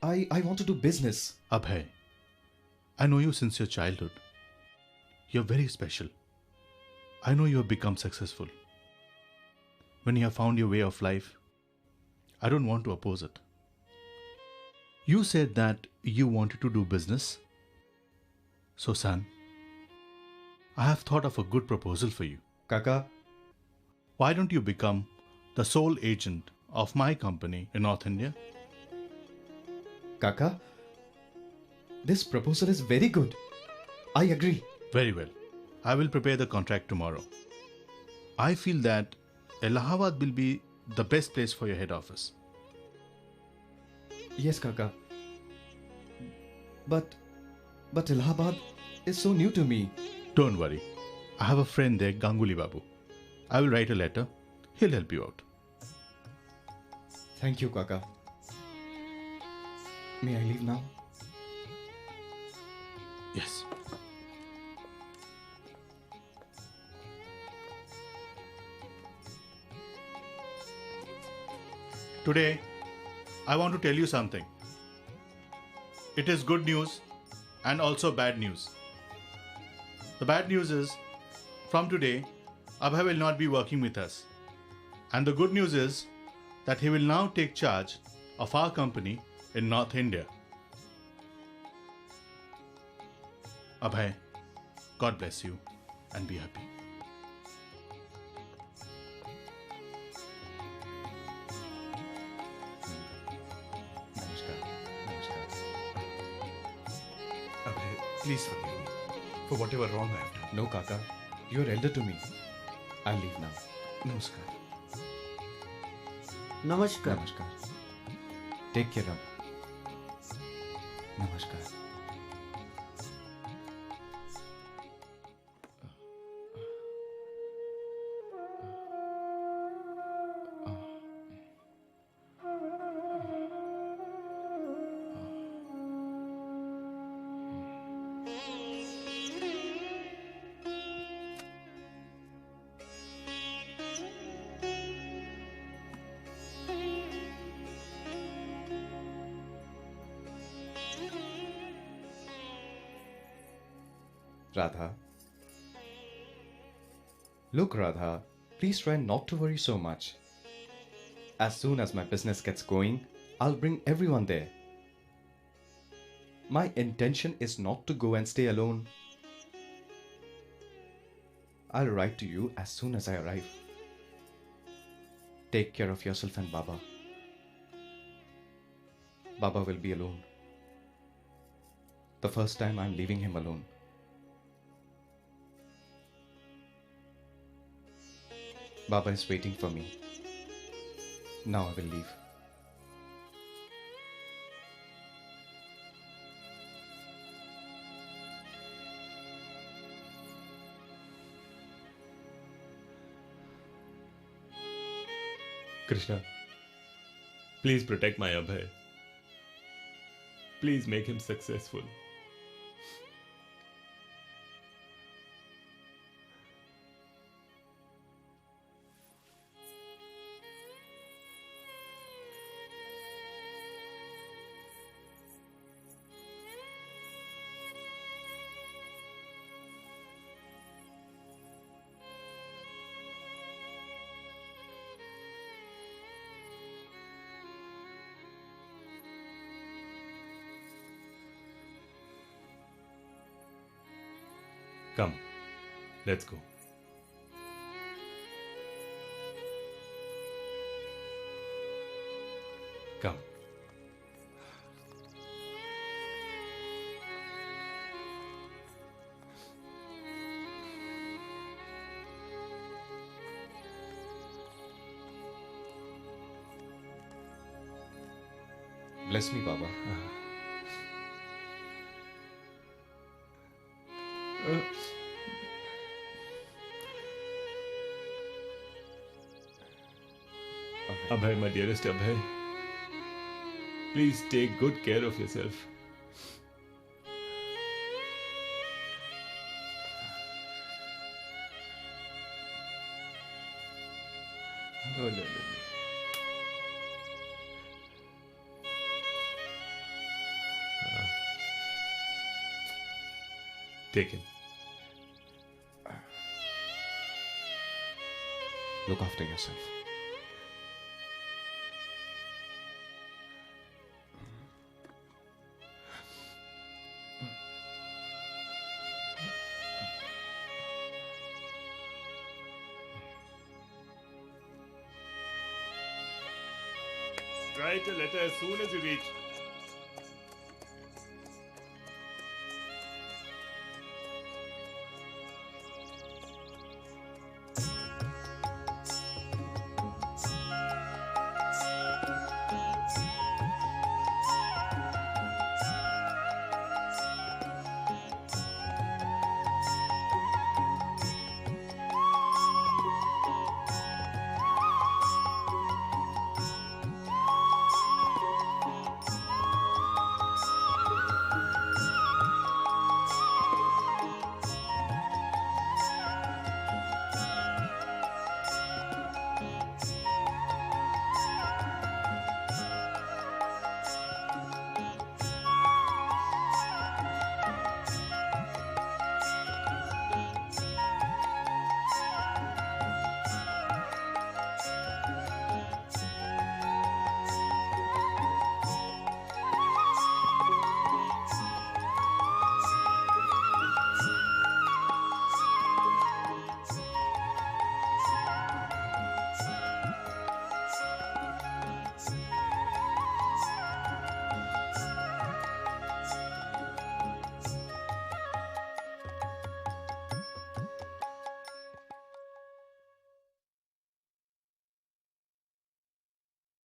I want to do business. Abhay, I know you since your childhood. You're very special. I know you have become successful. When you have found your way of life, I don't want to oppose it. You said that you wanted to do business. So, son, I have thought of a good proposal for you. Kaka, why don't you become the sole agent of my company in North India? Kaka, this proposal is very good. I agree. Very well. I will prepare the contract tomorrow. I feel that Allahabad will be the best place for your head office. Yes, Kaka. But Allahabad is so new to me. Don't worry. I have a friend there, Ganguly Babu. I will write a letter. He'll help you out. Thank you, Kaka. May I leave now? Yes. Today, I want to tell you something. It is good news and also bad news. The bad news is, From today, Abhay will not be working with us. And the good news is that he will now take charge of our company in North India. Abhay, God bless you and be happy. Abhay, please forgive me for whatever wrong I have done. No, Kaka. You're elder to me. I'll leave now. Namaskar. Namaskar. Namaskar. Take care of. Namaskar. Radha. Look, Radha, please try not to worry so much. As soon as my business gets going, I'll bring everyone there. My intention is not to go and stay alone. I'll write to you as soon as I arrive. Take care of yourself and Baba. Baba will be alone. The first time I'm leaving him alone. Baba is waiting for me. Now I will leave. Krishna, please protect my Abhay. Please make him successful. Come, let's go. Come. Bless me, Baba. Abhay, my dearest Abhay, please take good care of yourself. Oh, no. Take it. Look after yourself. Write a letter as soon as you reach.